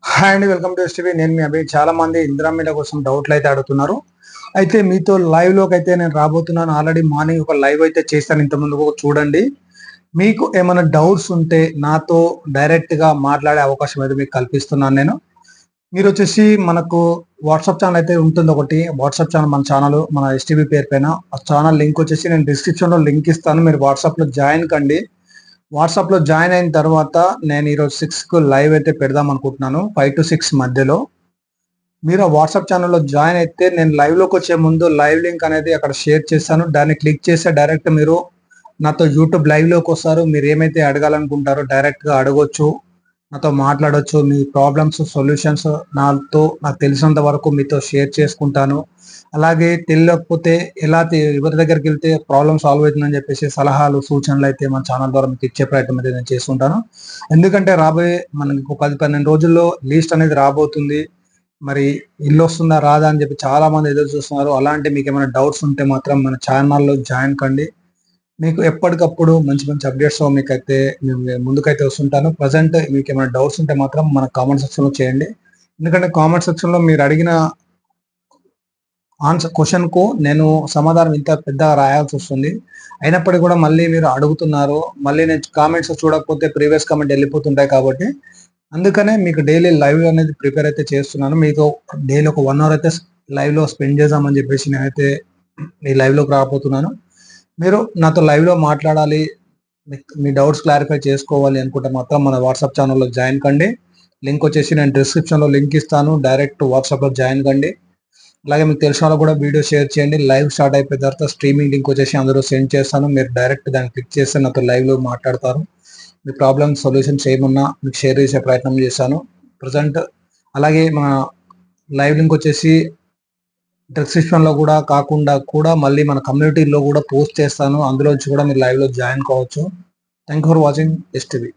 Hi అండి, welcome to STV. నేను మీ అభయ్. చాలా మంది ఇందిరా మీడియా కోసం డౌట్లు అయితే అడుగుతున్నారు. అయితే మీతో లైవ్ లోకి అయితే నేను రాబోతున్నాను. ఆల్రెడీ మార్నింగ్ ఒక లైవ్ అయితే చేశాను, ఇంత ముందు చూడండి. మీకు ఏమైనా డౌట్స్ ఉంటే నాతో డైరెక్ట్ గా మాట్లాడే అవకాశం అయితే మీకు కల్పిస్తున్నాను నేను. మీరు వచ్చేసి మనకు వాట్సాప్ ఛానల్ అయితే ఉంటుంది ఒకటి. వాట్సాప్ ఛానల్ మన ఛానల్, మన ఎస్టీవీ పేరు పైన. ఆ ఛానల్ లింక్ వచ్చేసి నేను డిస్క్రిప్షన్ లో లింక్ ఇస్తాను. మీరు వాట్సాప్ లో జాయిన్ కండి. వాట్సాప్ లో జాయిన్ అయిన తర్వాత నేను ఈరోజు 6కు లైవ్ అయితే పెడదాం అనుకుంటున్నాను, 5 to 6 మధ్యలో. మీరు ఆ వాట్సాప్ ఛానల్లో జాయిన్ అయితే నేను లైవ్ లోకి వచ్చే ముందు లైవ్ లింక్ అనేది అక్కడ షేర్ చేస్తాను. దాన్ని క్లిక్ చేస్తే డైరెక్ట్ మీరు నాతో యూట్యూబ్ లైవ్ లోకి వస్తారు. మీరు ఏమైతే అడగాలనుకుంటారో డైరెక్ట్ గా అడగొచ్చు, నాతో మాట్లాడొచ్చు. మీ ప్రాబ్లమ్స్ సొల్యూషన్స్ నాకు తెలిసినంత వరకు మీతో షేర్ చేసుకుంటాను. అలాగే తెలియకపోతే ఎవరి దగ్గరికి వెళ్తే ప్రాబ్లమ్ సాల్వ్ అవుతుందని చెప్పేసి సలహాలు సూచనలు అయితే మన ఛానల్ ద్వారా మీకు ఇచ్చే ప్రయత్నం అయితే నేను చేస్తుంటాను. ఎందుకంటే రాబోయే మనకి 10-12 రోజుల్లో లీస్ట్ అనేది రాబోతుంది. మరి ఇల్లు వస్తుందా రాదా అని చెప్పి చాలా మంది ఎదురు చూస్తున్నారు. అలాంటి మీకు ఏమైనా డౌట్స్ ఉంటే మాత్రం మన ఛానల్లో జాయిన్ కండి. మీకు ఎప్పటికప్పుడు మంచి మంచి అప్డేట్స్ మీకైతే మేము ముందుకైతే వస్తుంటాను. ప్రజెంట్ మీకు ఏమైనా డౌట్స్ ఉంటే మాత్రం మన కామెంట్ సెక్షన్ లో చేయండి. ఎందుకంటే కామెంట్ సెక్షన్ లో మీరు అడిగిన ఆన్సర్ క్వశ్చన్ కు నేను సమాధానం ఇంత పెద్దగా రాయాల్సి వస్తుంది. అయినప్పటికీ కూడా మళ్ళీ మీరు అడుగుతున్నారు. మళ్ళీ నేను కామెంట్స్ చూడకపోతే ప్రీవియస్ కామెంట్ వెళ్ళిపోతుంటాయి కాబట్టి అందుకనే మీకు డైలీ లైవ్ అనేది ప్రిపేర్ అయితే చేస్తున్నాను. మీకు డైలీ ఒక 1 అవర్ అయితే లైవ్ లో స్పెండ్ చేద్దామని చెప్పేసి నేనైతే ఈ లైవ్ లోకి రాబోతున్నాను. మీరు నాతో లైవ్ లో మాట్లాడాలి, మీ డౌట్స్ క్లారిఫై చేసుకోవాలి అనుకుంటే మాత్రం మన వాట్సాప్ ఛానల్లో జాయిన్ కండి. లింక్ వచ్చేసి నేను డిస్క్రిప్షన్ లో లింక్ ఇస్తాను. డైరెక్ట్ వాట్సాప్ లో జాయిన్ కండి. అలాగే మీకు తెలిసిన వాళ్ళకి కూడా వీడియో షేర్ చేయండి. లైవ్ స్టార్ట్ అయిపోయిన తర్వాత స్ట్రీమింగ్ లింక్ వచ్చేసి అందరూ సెండ్ చేస్తాను. మీరు డైరెక్ట్ దాన్ని క్లిక్ చేస్తే నాతో లైవ్ లో మాట్లాడతారు. మీ ప్రాబ్లమ్ సొల్యూషన్స్ ఏమున్నా మీకు షేర్ చేసే ప్రయత్నం చేశాను ప్రజెంట్. అలాగే మన లైవ్ లింక్ వచ్చేసి డిస్క్రిప్షన్ లో కాకుండా మళ్ళీ మన కమ్యూనిటీలో కూడా పోస్ట్ చేస్తాను. అందులో కూడా మీరు లైవ్ లో జాయిన్ కావచ్చు. Thank you for watching STV.